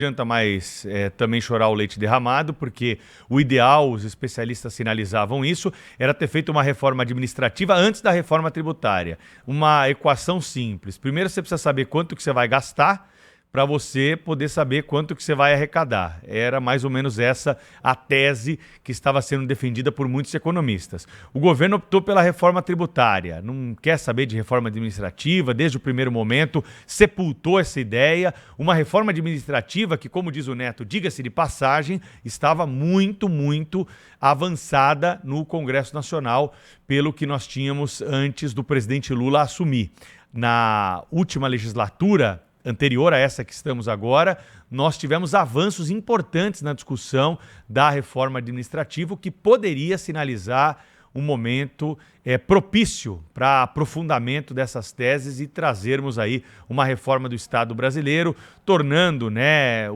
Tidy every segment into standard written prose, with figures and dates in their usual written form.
adianta mais também chorar o leite derramado, porque o ideal, os especialistas sinalizavam isso, era ter feito uma reforma administrativa antes da reforma tributária. Uma equação simples. Primeiro você precisa saber quanto que você vai gastar para você poder saber quanto que você vai arrecadar. Era mais ou menos essa a tese que estava sendo defendida por muitos economistas. O governo optou pela reforma tributária, não quer saber de reforma administrativa, desde o primeiro momento, sepultou essa ideia. Uma reforma administrativa que, como diz o Neto, diga-se de passagem, estava muito avançada no Congresso Nacional, pelo que nós tínhamos antes do presidente Lula assumir. Na última legislatura, anterior a essa que estamos agora, nós tivemos avanços importantes na discussão da reforma administrativa, o que poderia sinalizar um momento propício para aprofundamento dessas teses e trazermos aí uma reforma do Estado brasileiro, tornando,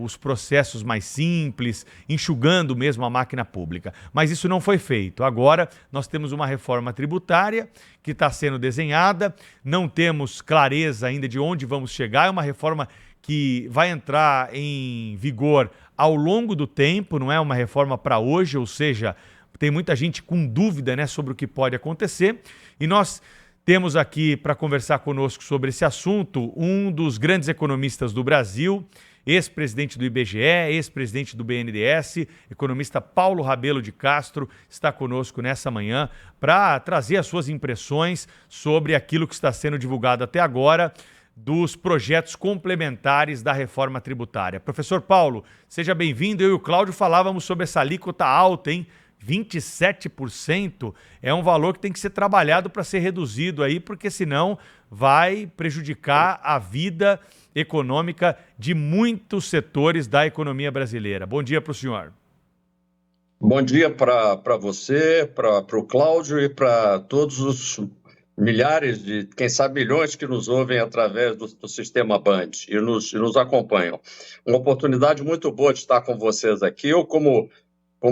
os processos mais simples, enxugando mesmo a máquina pública. Mas isso não foi feito. Agora nós temos uma reforma tributária que está sendo desenhada, não temos clareza ainda de onde vamos chegar, é uma reforma que vai entrar em vigor ao longo do tempo, não é uma reforma para hoje, ou seja, tem muita gente com dúvida, sobre o que pode acontecer. E nós temos aqui para conversar conosco sobre esse assunto um dos grandes economistas do Brasil, ex-presidente do IBGE, ex-presidente do BNDES, economista Paulo Rabelo de Castro, está conosco nessa manhã para trazer as suas impressões sobre aquilo que está sendo divulgado até agora dos projetos complementares da reforma tributária. Professor Paulo, seja bem-vindo. Eu e o Cláudio falávamos sobre essa alíquota alta, hein? 27% é um valor que tem que ser trabalhado para ser reduzido aí, porque senão vai prejudicar a vida econômica de muitos setores da economia brasileira. Bom dia para o senhor. Bom dia para você, para o Cláudio e para todos os milhares de, quem sabe milhões que nos ouvem através do Sistema Band e nos acompanham. Uma oportunidade muito boa de estar com vocês aqui. Eu, como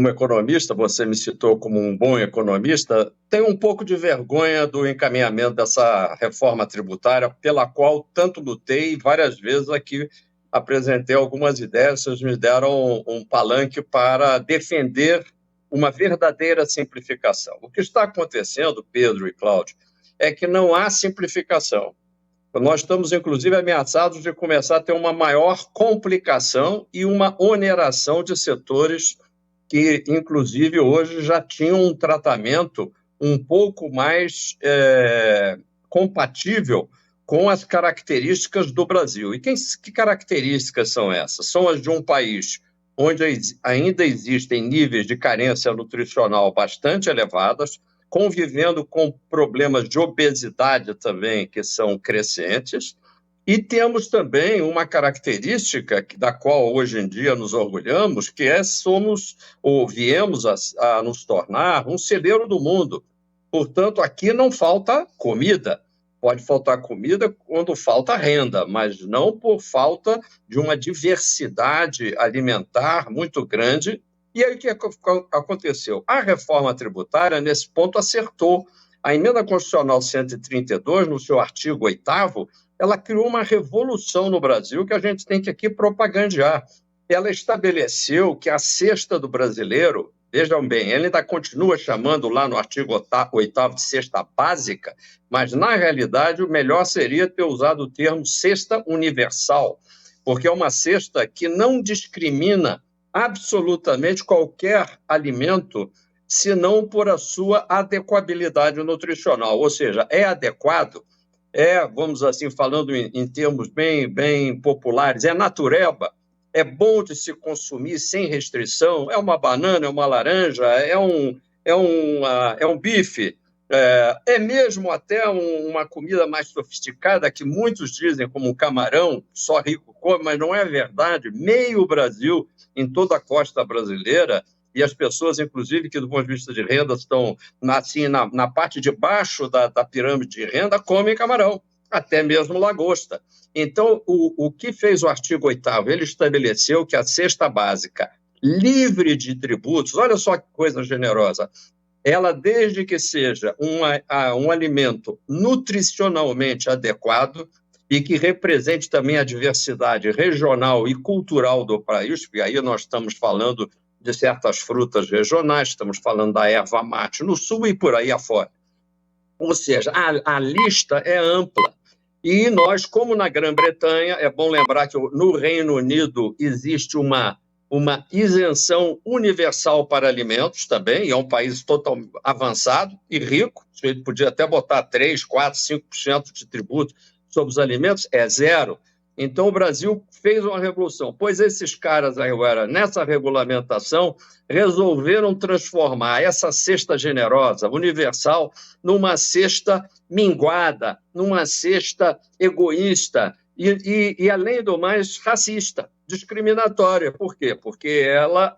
economista, você me citou como um bom economista, tenho um pouco de vergonha do encaminhamento dessa reforma tributária, pela qual tanto lutei, várias vezes aqui apresentei algumas ideias, vocês me deram um palanque para defender uma verdadeira simplificação. O que está acontecendo, Pedro e Cláudio, é que não há simplificação. Nós estamos, inclusive, ameaçados de começar a ter uma maior complicação e uma oneração de setores que, inclusive, hoje já tinham um tratamento um pouco mais compatível com as características do Brasil. E que características são essas? São as de um país onde ainda existem níveis de carência nutricional bastante elevadas, convivendo com problemas de obesidade também, que são crescentes, e temos também uma característica da qual hoje em dia nos orgulhamos, que viemos a nos tornar um celeiro do mundo. Portanto, aqui não falta comida. Pode faltar comida quando falta renda, mas não por falta de uma diversidade alimentar muito grande. E aí o que aconteceu? A reforma tributária, nesse ponto, acertou. A Emenda Constitucional 132, no seu artigo 8º, ela criou uma revolução no Brasil que a gente tem que aqui propagandear. Ela estabeleceu que a cesta do brasileiro, vejam bem, ela ainda continua chamando lá no artigo 8º de cesta básica, mas na realidade o melhor seria ter usado o termo cesta universal, porque é uma cesta que não discrimina absolutamente qualquer alimento, senão por a sua adequabilidade nutricional, ou seja, é adequado, vamos assim, falando em termos bem populares, é natureba, é bom de se consumir sem restrição, é uma banana, é uma laranja, é um bife, é mesmo até uma comida mais sofisticada, que muitos dizem como um camarão, só rico come, mas não é verdade. Meio Brasil, em toda a costa brasileira, e as pessoas, inclusive, que do ponto de vista de renda estão na parte de baixo da pirâmide de renda, comem camarão, até mesmo lagosta. Então, o que fez o artigo 8º? Ele estabeleceu que a cesta básica, livre de tributos, olha só que coisa generosa, ela, desde que seja um alimento nutricionalmente adequado e que represente também a diversidade regional e cultural do país, porque aí nós estamos falando de certas frutas regionais, estamos falando da erva mate no sul e por aí afora. Ou seja, a lista é ampla. E nós, como na Grã-Bretanha, é bom lembrar que no Reino Unido existe uma isenção universal para alimentos também, e é um país totalmente avançado e rico, ele podia até botar 3, 4, 5% de tributo sobre os alimentos, é zero. Então, o Brasil fez uma revolução, pois esses caras agora, nessa regulamentação, resolveram transformar essa cesta generosa, universal, numa cesta minguada, numa cesta egoísta e além do mais, racista, discriminatória. Por quê? Porque ela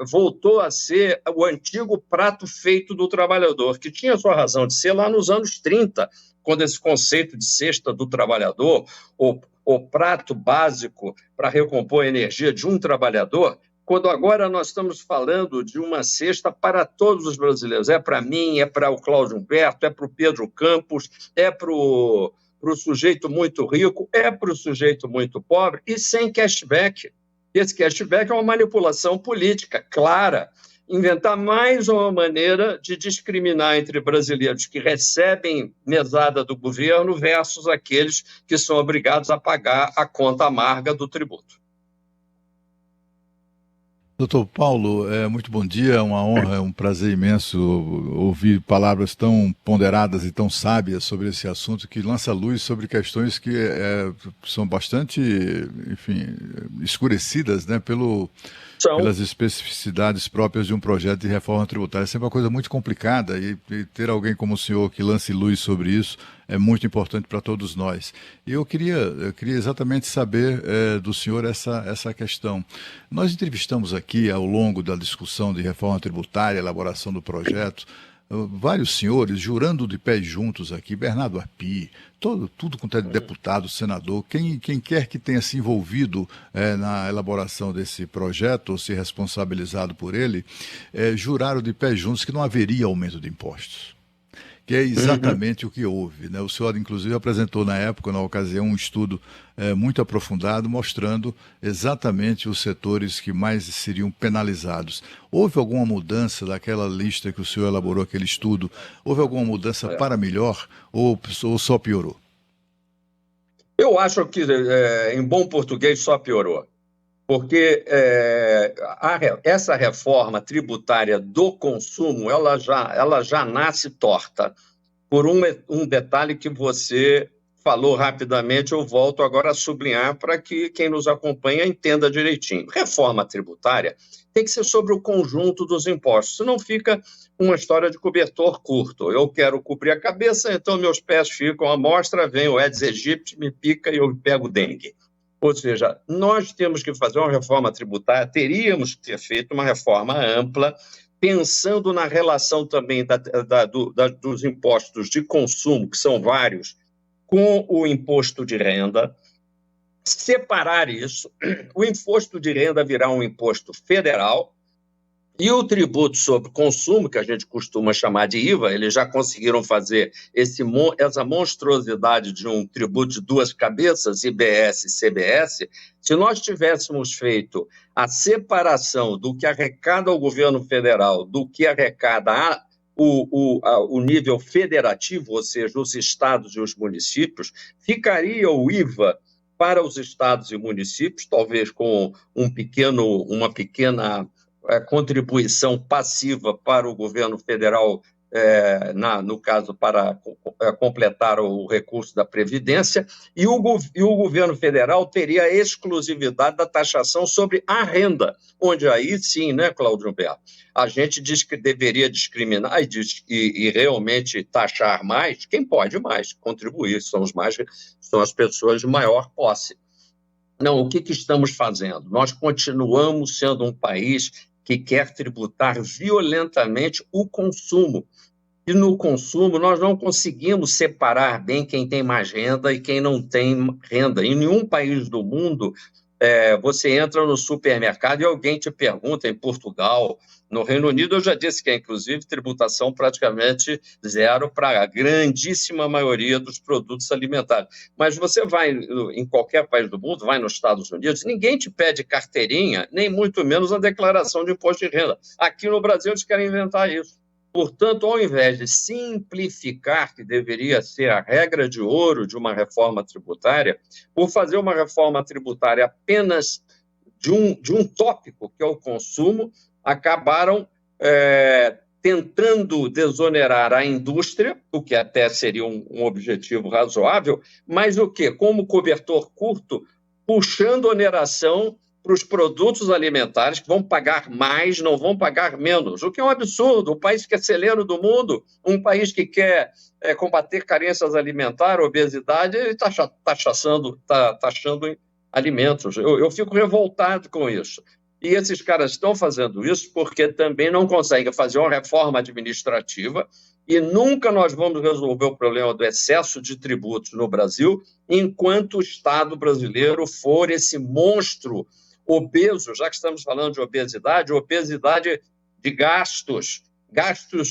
voltou a ser o antigo prato feito do trabalhador, que tinha sua razão de ser lá nos anos 30, quando esse conceito de cesta do trabalhador, o prato básico para recompor a energia de um trabalhador, quando agora nós estamos falando de uma cesta para todos os brasileiros. É para mim, é para o Cláudio Humberto, é para o Pedro Campos, é para o sujeito muito rico, é para o sujeito muito pobre, e sem cashback. Esse cashback é uma manipulação política clara, inventar mais uma maneira de discriminar entre brasileiros que recebem mesada do governo versus aqueles que são obrigados a pagar a conta amarga do tributo. Doutor Paulo, muito bom dia, é uma honra, é um prazer imenso ouvir palavras tão ponderadas e tão sábias sobre esse assunto, que lança luz sobre questões que são bastante, enfim, escurecidas, né, pelas especificidades próprias de um projeto de reforma tributária. É sempre uma coisa muito complicada e ter alguém como o senhor que lance luz sobre isso é muito importante para todos nós. E eu queria exatamente saber do senhor essa questão. Nós entrevistamos aqui, ao longo da discussão de reforma tributária, elaboração do projeto, vários senhores jurando de pés juntos aqui, Bernardo Api, tudo quanto é deputado, senador, quem quer que tenha se envolvido na elaboração desse projeto ou se responsabilizado por ele, juraram de pés juntos que não haveria aumento de impostos. Que é exatamente o que houve, né? O senhor, inclusive, apresentou na época, na ocasião, um estudo muito aprofundado, mostrando exatamente os setores que mais seriam penalizados. Houve alguma mudança daquela lista que o senhor elaborou, aquele estudo? Houve alguma mudança para melhor ou só piorou? Eu acho que, em bom português, só piorou. Porque essa reforma tributária do consumo, ela já nasce torta por um detalhe que você falou rapidamente, eu volto agora a sublinhar para que quem nos acompanha entenda direitinho. Reforma tributária tem que ser sobre o conjunto dos impostos, senão fica uma história de cobertor curto. Eu quero cobrir a cabeça, então meus pés ficam à mostra, vem o Aedes aegypti, me pica e eu pego dengue. Ou seja, nós temos que fazer uma reforma tributária, teríamos que ter feito uma reforma ampla, pensando na relação também dos impostos de consumo, que são vários, com o imposto de renda, separar isso, o imposto de renda virar um imposto federal, e o tributo sobre consumo, que a gente costuma chamar de IVA, eles já conseguiram fazer essa monstruosidade de um tributo de duas cabeças, IBS e CBS. Se nós tivéssemos feito a separação do que arrecada o governo federal, do que arrecada o nível federativo, ou seja, os estados e os municípios, ficaria o IVA para os estados e municípios, talvez com uma pequena contribuição passiva para o governo federal, no caso, para completar o recurso da Previdência, e o governo federal teria a exclusividade da taxação sobre a renda, onde aí sim, né, Cláudio Humberto, a gente diz que deveria discriminar e realmente taxar mais quem pode mais contribuir, são as pessoas de maior posse. Não, o que estamos fazendo? Nós continuamos sendo um país que quer tributar violentamente o consumo. E no consumo nós não conseguimos separar bem quem tem mais renda e quem não tem renda. Em nenhum país do mundo Você entra no supermercado e alguém te pergunta, em Portugal, no Reino Unido, eu já disse que é, inclusive, tributação praticamente zero para a grandíssima maioria dos produtos alimentares. Mas você vai em qualquer país do mundo, vai nos Estados Unidos, ninguém te pede carteirinha, nem muito menos a declaração de imposto de renda. Aqui no Brasil, eles querem inventar isso. Portanto, ao invés de simplificar, que deveria ser a regra de ouro de uma reforma tributária, por fazer uma reforma tributária apenas de um tópico, que é o consumo, acabaram tentando desonerar a indústria, o que até seria um objetivo razoável, mas o quê? Como cobertor curto, puxando oneração para os produtos alimentares, que vão pagar mais, não vão pagar menos, o que é um absurdo. O país que é celeiro do mundo, um país que quer combater carências alimentares, obesidade, ele está taxando alimentos. Eu fico revoltado com isso. E esses caras estão fazendo isso porque também não conseguem fazer uma reforma administrativa e nunca nós vamos resolver o problema do excesso de tributos no Brasil enquanto o Estado brasileiro for esse monstro obeso, já que estamos falando de obesidade de gastos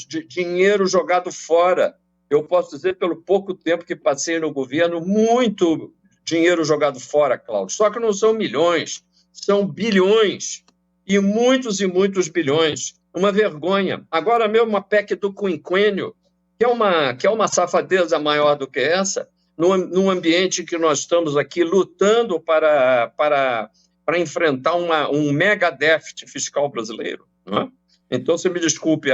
de dinheiro jogado fora. Eu posso dizer, pelo pouco tempo que passei no governo, muito dinheiro jogado fora, Cláudio. Só que não são milhões, são bilhões, e muitos bilhões. Uma vergonha. Agora mesmo uma PEC do quinquênio, que é uma safadeza maior do que essa, num ambiente que nós estamos aqui lutando para enfrentar um mega déficit fiscal brasileiro. Não é? Então, você me desculpe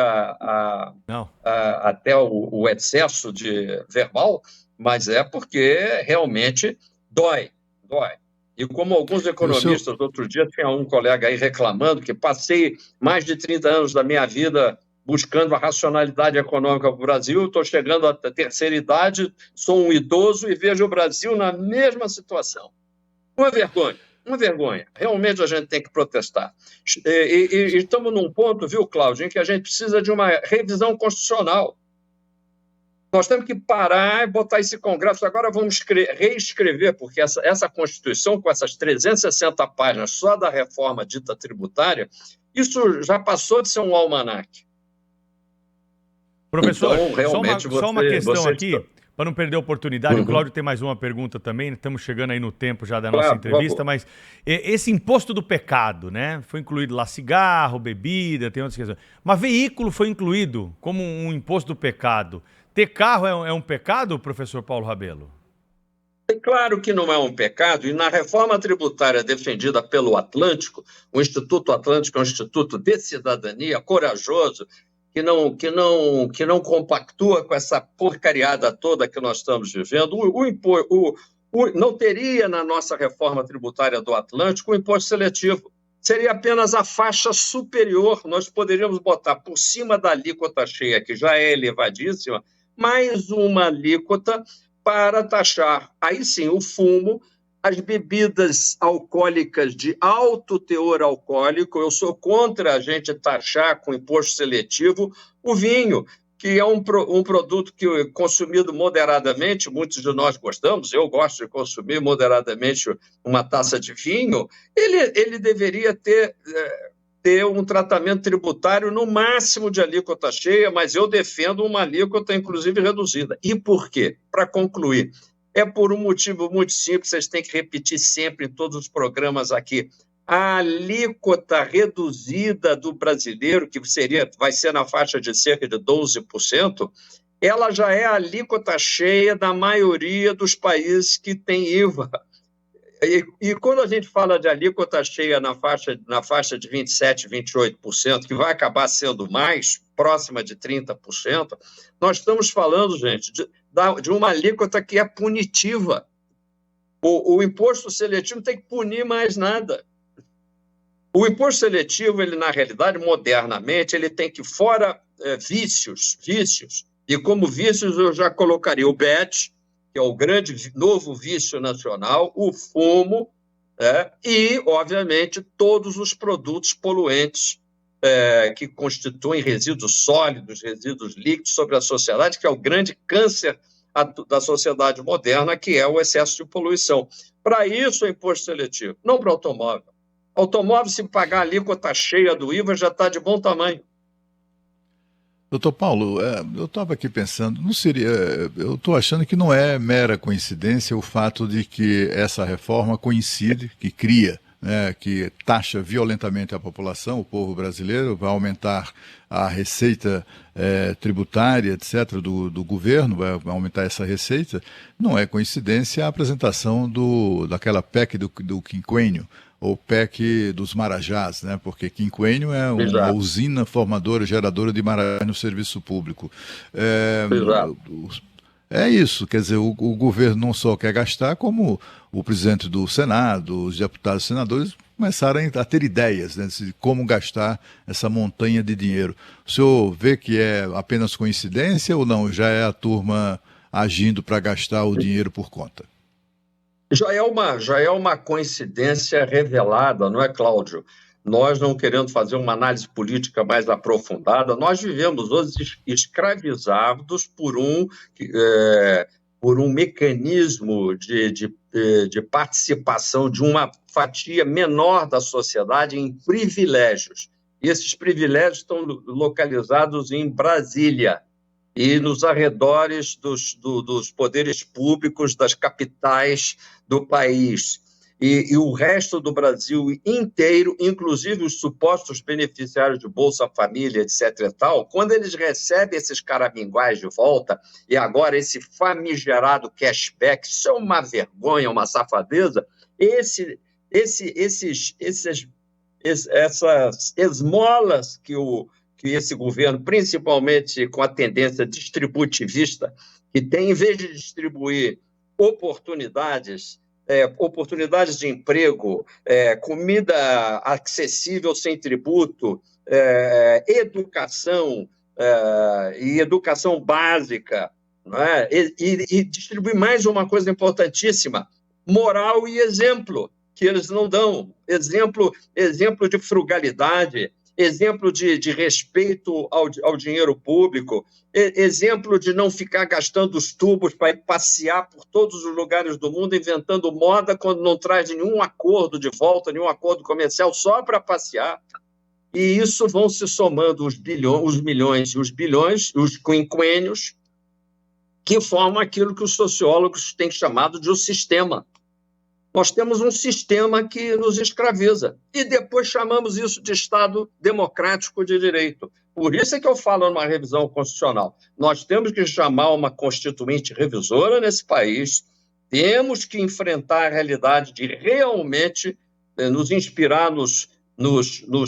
até o excesso de verbal, mas é porque realmente dói. E como alguns economistas, outro dia tinha um colega aí reclamando que passei mais de 30 anos da minha vida buscando a racionalidade econômica para o Brasil, estou chegando à terceira idade, sou um idoso e vejo o Brasil na mesma situação. Uma vergonha. Realmente a gente tem que protestar. E estamos num ponto, viu, Cláudio, em que a gente precisa de uma revisão constitucional. Nós temos que parar e botar esse Congresso. Agora vamos reescrever, porque essa Constituição, com essas 360 páginas só da reforma dita tributária, isso já passou de ser um almanaque. Professor, então, só uma questão aqui, para não perder a oportunidade. Uhum. O Cláudio tem mais uma pergunta também, estamos chegando aí no tempo já da nossa entrevista, mas esse imposto do pecado, né? Foi incluído lá cigarro, bebida, tem outras questões. Mas veículo foi incluído como um imposto do pecado. Ter carro é um pecado, professor Paulo Rabelo? É claro que não é um pecado, e na reforma tributária defendida pelo Atlântico, o Instituto Atlântico é um instituto de cidadania, corajoso, que não compactua com essa porcariada toda que nós estamos vivendo. Não teria na nossa reforma tributária do Atlântico o imposto seletivo. Seria apenas a faixa superior. Nós poderíamos botar por cima da alíquota cheia, que já é elevadíssima, mais uma alíquota para taxar, aí sim, o fumo, as bebidas alcoólicas de alto teor alcoólico. Eu sou contra a gente taxar com imposto seletivo o vinho, que é um produto que, consumido moderadamente, muitos de nós gostamos, eu gosto de consumir moderadamente uma taça de vinho, ele deveria ter um tratamento tributário no máximo de alíquota cheia, mas eu defendo uma alíquota, inclusive, reduzida. E por quê? Para concluir, é por um motivo muito simples, vocês têm que repetir sempre em todos os programas aqui. A alíquota reduzida do brasileiro, que vai ser na faixa de cerca de 12%, ela já é a alíquota cheia da maioria dos países que têm IVA. E quando a gente fala de alíquota cheia na faixa de 27%, 28%, que vai acabar sendo mais, próxima de 30%, nós estamos falando, gente, de uma alíquota que é punitiva. O imposto seletivo não tem que punir mais nada. O imposto seletivo, ele, na realidade, modernamente, ele tem que, fora vícios, e como vícios eu já colocaria o BET, que é o grande novo vício nacional, o fumo, e, obviamente, todos os produtos poluentes que constituem resíduos sólidos, resíduos líquidos sobre a sociedade, que é o grande câncer da sociedade moderna, que é o excesso de poluição. Para isso, é imposto seletivo, não para automóvel. Automóvel, se pagar a alíquota cheia do IVA, já está de bom tamanho. Doutor Paulo, eu estava aqui pensando, não seria, eu estou achando que não é mera coincidência o fato de que essa reforma coincide, que cria, né, que taxa violentamente a população, o povo brasileiro, vai aumentar a receita tributária, etc., do governo, vai aumentar essa receita. Não é coincidência a apresentação daquela PEC do quinquênio, ou PEC dos Marajás, né? Porque quinquênio é uma usina formadora, geradora de Marajás no serviço público. É isso, quer dizer, o governo não só quer gastar, como o presidente do Senado, os deputados e senadores começaram a ter ideias, né, de como gastar essa montanha de dinheiro. O senhor vê que é apenas coincidência ou não? Já é a turma agindo para gastar o dinheiro por conta? Já é uma coincidência revelada, não é, Cláudio? Nós não querendo fazer uma análise política mais aprofundada, nós vivemos hoje escravizados por um mecanismo de participação de uma fatia menor da sociedade em privilégios. E esses privilégios estão localizados em Brasília e nos arredores dos poderes públicos, das capitais do país. E o resto do Brasil inteiro, inclusive os supostos beneficiários de Bolsa Família, etc. e tal, quando eles recebem esses caraminguais de volta, e agora esse famigerado cashback, isso é uma vergonha, uma safadeza, essas esmolas que esse governo, principalmente com a tendência distributivista, que tem, em vez de distribuir oportunidades de emprego, comida acessível sem tributo, educação e educação básica, não é? E distribuir mais uma coisa importantíssima, moral e exemplo, que eles não dão. Exemplo de frugalidade, exemplo de respeito ao dinheiro público, exemplo de não ficar gastando os tubos para ir passear por todos os lugares do mundo, inventando moda quando não traz nenhum acordo de volta, nenhum acordo comercial, só para passear. E isso vão se somando os milhões e os bilhões, os quinquênios, que formam aquilo que os sociólogos têm chamado de um sistema. Nós temos um sistema que nos escraviza e depois chamamos isso de Estado democrático de direito. Por isso é que eu falo numa revisão constitucional. Nós temos que chamar uma constituinte revisora nesse país, temos que enfrentar a realidade de realmente nos inspirar nos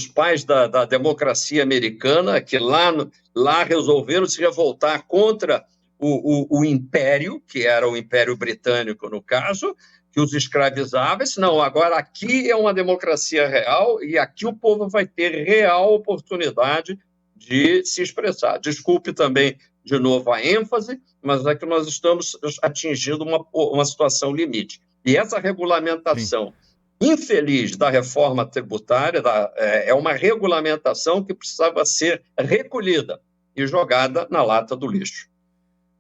pais da democracia americana, que lá resolveram se revoltar contra o império, que era o Império Britânico no caso, que os escravizava. Não, agora aqui é uma democracia real e aqui o povo vai ter real oportunidade de se expressar. Desculpe também, de novo, a ênfase, mas é que nós estamos atingindo uma situação limite. E essa regulamentação infeliz da reforma tributária é uma regulamentação que precisava ser recolhida e jogada na lata do lixo.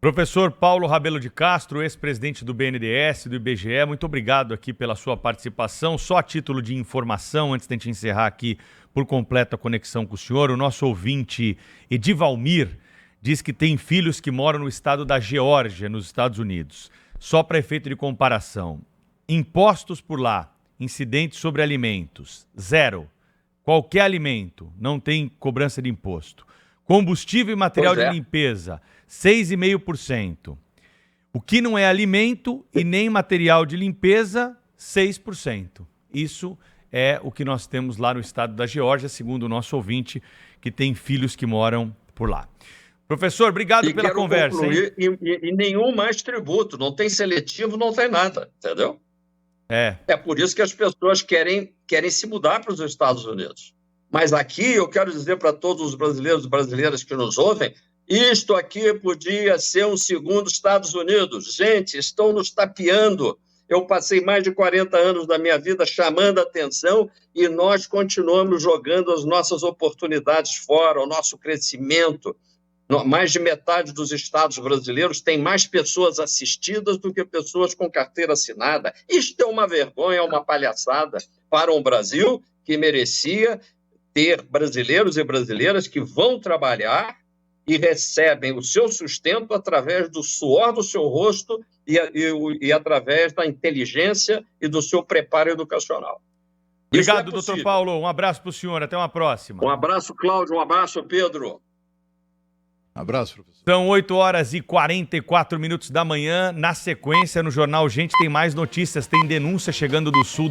Professor Paulo Rabelo de Castro, ex-presidente do BNDES, do IBGE, muito obrigado aqui pela sua participação. Só a título de informação, antes de a gente encerrar aqui por completo a conexão com o senhor, o nosso ouvinte Edivalmir diz que tem filhos que moram no estado da Geórgia, nos Estados Unidos. Só para efeito de comparação, impostos por lá, incidentes sobre alimentos, 0. Qualquer alimento não tem cobrança de imposto. Combustível e material de limpeza, 6,5%. O que não é alimento e nem material de limpeza, 6%. Isso é o que nós temos lá no estado da Geórgia, segundo o nosso ouvinte, que tem filhos que moram por lá. Professor, obrigado pela conversa. E nenhum mais tributo, não tem seletivo, não tem nada, entendeu? É por isso que as pessoas querem se mudar para os Estados Unidos. Mas aqui eu quero dizer para todos os brasileiros e brasileiras que nos ouvem, isto aqui podia ser um segundo Estados Unidos. Gente, estão nos tapeando. Eu passei mais de 40 anos da minha vida chamando a atenção e nós continuamos jogando as nossas oportunidades fora, o nosso crescimento. Mais de metade dos estados brasileiros tem mais pessoas assistidas do que pessoas com carteira assinada. Isto é uma vergonha, é uma palhaçada para um Brasil que merecia ter brasileiros e brasileiras que vão trabalhar e recebem o seu sustento através do suor do seu rosto e através da inteligência e do seu preparo educacional. Obrigado, doutor Paulo. Um abraço para o senhor. Até uma próxima. Um abraço, Cláudio. Um abraço, Pedro. Abraço, professor. São 8h44 da manhã. Na sequência, no Jornal Gente, tem mais notícias. Tem denúncia chegando do Sul